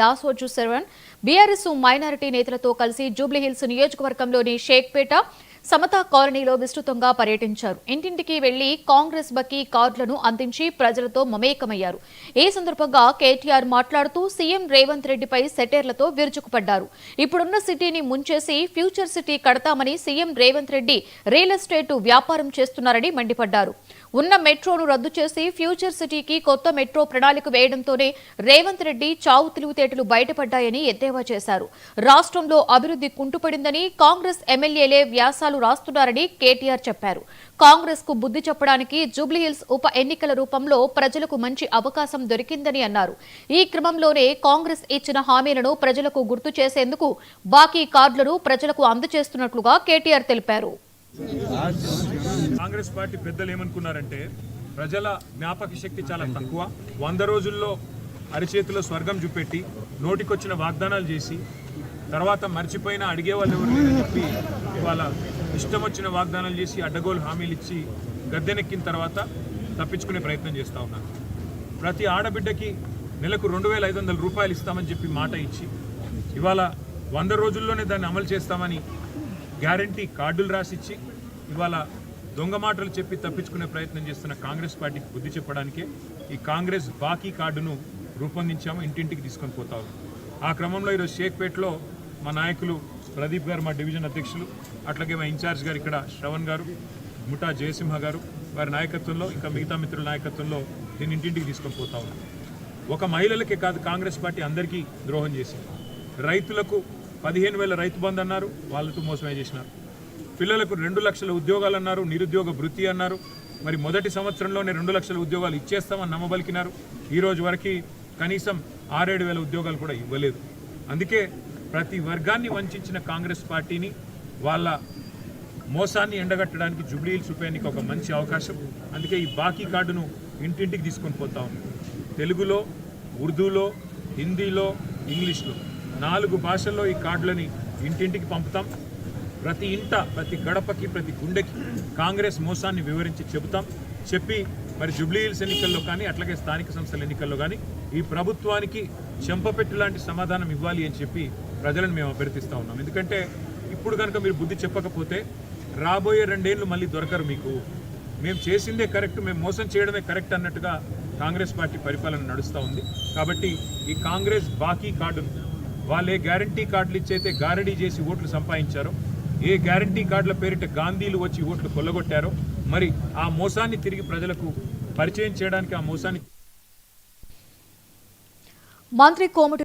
Dasoju Saravan BRS minority నేతలతో కలిసి జూబ్లీహిల్స్ నియోజకవర్గంలోని షేక్పేట సమతా కాలనీలో విస్తృతంగా పర్యటించారు. ఇంటింటికి వెళ్లి కాంగ్రెస్ బకీ కార్డులను అందించి ప్రజలతో మమేకమయ్యారు. ఈ సందర్భంగా కేటీఆర్ మాట్లాడుతూ సీఎం రేవంత్ రెడ్డిపై సెటైర్లతో విరుచుకుపడ్డారు. ఇప్పుడున్న సిటీని ముంచేసి ఫ్యూచర్ సిటీ కడతామని CM Revanth Reddy real estate వ్యాపారం చేస్తున్నారని మండిపడ్డారు. ఉన్న మెట్రోను రద్దు చేసి ఫ్యూచర్ సిటీకి కొత్త మెట్రో ప్రణాళిక వేయడంతోనే రేవంత్ రెడ్డి చావు తెలివితేటలు బయటపడ్డాయని ఎద్దేవా చేశారు. రాష్ట్రంలో అభివృద్ధి కుంటుపడిందని కాంగ్రెస్ ఎమ్మెల్యేలే వ్యాసాలు రాస్తున్నారని కేటీఆర్ చెప్పారు. కాంగ్రెస్ కు బుద్ధి చెప్పడానికి జూబ్లీహిల్స్ ఉప ఎన్నికల రూపంలో ప్రజలకు మంచి అవకాశం దొరికిందని అన్నారు. ఈ క్రమంలోనే కాంగ్రెస్ ఇచ్చిన హామీలను ప్రజలకు గుర్తు చేసేందుకు బాకీ కార్డులను ప్రజలకు అందజేస్తున్నట్లుగా కేటీఆర్ తెలిపారు. కాంగ్రెస్ పార్టీ పెద్దలు ఏమనుకున్నారంటే ప్రజల జ్ఞాపక శక్తి చాలా తక్కువ, 100 రోజుల్లో అరిచేతిలో స్వర్గం చూపెట్టి నోటికొచ్చిన వాగ్దానాలు చేసి తర్వాత మర్చిపోయినా అడిగేవాళ్ళు ఎవరు లేదని చెప్పి ఇవాళ ఇష్టం వచ్చిన వాగ్దానాలు చేసి అడ్డగోలు హామీలు ఇచ్చి గద్దెనెక్కిన తర్వాత తప్పించుకునే ప్రయత్నం చేస్తూ ఉన్నారు. ప్రతి ఆడబిడ్డకి నెలకు 2,500 రూపాయలు ఇస్తామని చెప్పి మాట ఇచ్చి ఇవాళ 100 రోజుల్లోనే దాన్ని అమలు చేస్తామని గ్యారంటీ కార్డులు రాసిచ్చి ఇవాళ దొంగ మాటలు చెప్పి తప్పించుకునే ప్రయత్నం చేస్తున్న కాంగ్రెస్ పార్టీకి బుద్ధి చెప్పడానికే ఈ కాంగ్రెస్ బాకీ కార్డును రూపొందించాము, ఇంటింటికి తీసుకొని పోతాము. ఆ క్రమంలో ఈరోజు షేక్పేటలో మా నాయకులు ప్రదీప్ గారు, మా డివిజన్ అధ్యక్షులు, అట్లాగే మా ఇన్ఛార్జ్ గారు ఇక్కడ శ్రవణ్ గారు, ముఠా జయసింహ గారు, వారి నాయకత్వంలో ఇంకా మిగతా మిత్రుల నాయకత్వంలో దీన్ని ఇంటింటికి తీసుకొని పోతా ఉన్నాం. ఒక మహిళలకే కాదు, కాంగ్రెస్ పార్టీ అందరికీ ద్రోహం చేసింది. రైతులకు 15,000 రైతు బంధు అన్నారు, వాళ్ళతో మోసమే చేసినారు. పిల్లలకు 2 లక్షల ఉద్యోగాలు అన్నారు, నిరుద్యోగ భృతి అన్నారు. మరి మొదటి సంవత్సరంలోనే 2 లక్షల ఉద్యోగాలు ఇచ్చేస్తామని నమ్మబలికినారు. ఈ రోజు వరకు కనీసం 6-7 వేల ఉద్యోగాలు కూడా ఇవ్వలేదు. అందుకే ప్రతి వర్గాన్ని వంచిన కాంగ్రెస్ పార్టీని వాళ్ళ మోసాన్ని ఎండగట్టడానికి జూబ్లీహిల్స్ ఉప ఎన్నిక ఒక మంచి అవకాశం. అందుకే ఈ బాకీ కార్డును ఇంటింటికి తీసుకొని పోతా ఉన్నాం. తెలుగులో, ఉర్దూలో, హిందీలో, ఇంగ్లీష్లో 4 భాషల్లో ఈ కార్డులని ఇంటింటికి పంపుతాం. ప్రతి ఇంట, ప్రతి గడపకి, ప్రతి గుండెకి కాంగ్రెస్ మోసాన్ని వివరించి చెబుతాం. చెప్పి మరి జూబ్లీహిల్స్ ఎన్నికల్లో కానీ అట్లాగే స్థానిక సంస్థల ఎన్నికల్లో కానీ ఈ ప్రభుత్వానికి చెంపపెట్టు లాంటి సమాధానం ఇవ్వాలి అని చెప్పి ప్రజలను మేము అభ్యర్థిస్తూ ఉన్నాం. ఎందుకంటే ఇప్పుడు కనుక మీరు బుద్ధి చెప్పకపోతే రాబోయే 2 ఏళ్ళు మళ్ళీ దొరకరు మీకు. మేము చేసిందే కరెక్ట్, మేము మోసం చేయడమే కరెక్ట్ అన్నట్టుగా కాంగ్రెస్ పార్టీ పరిపాలన నడుస్తూ ఉంది. కాబట్టి ఈ కాంగ్రెస్ బాకీ కార్డును వాళ్ళే గ్యారంటీ కార్డులు ఇచ్చైతే గారడీ చేసి ఓట్లు సంపాదించారో, ఏ గ్యారంటీ కార్డుల పేరిట గాంధీలు వచ్చి ఓట్లు కొల్లగొట్టారో, మరి ఆ మోసాన్ని తిరిగి ప్రజలకు పరిచయం చేయడానికి ఆ మోసాన్ని మంత్రి కోమటి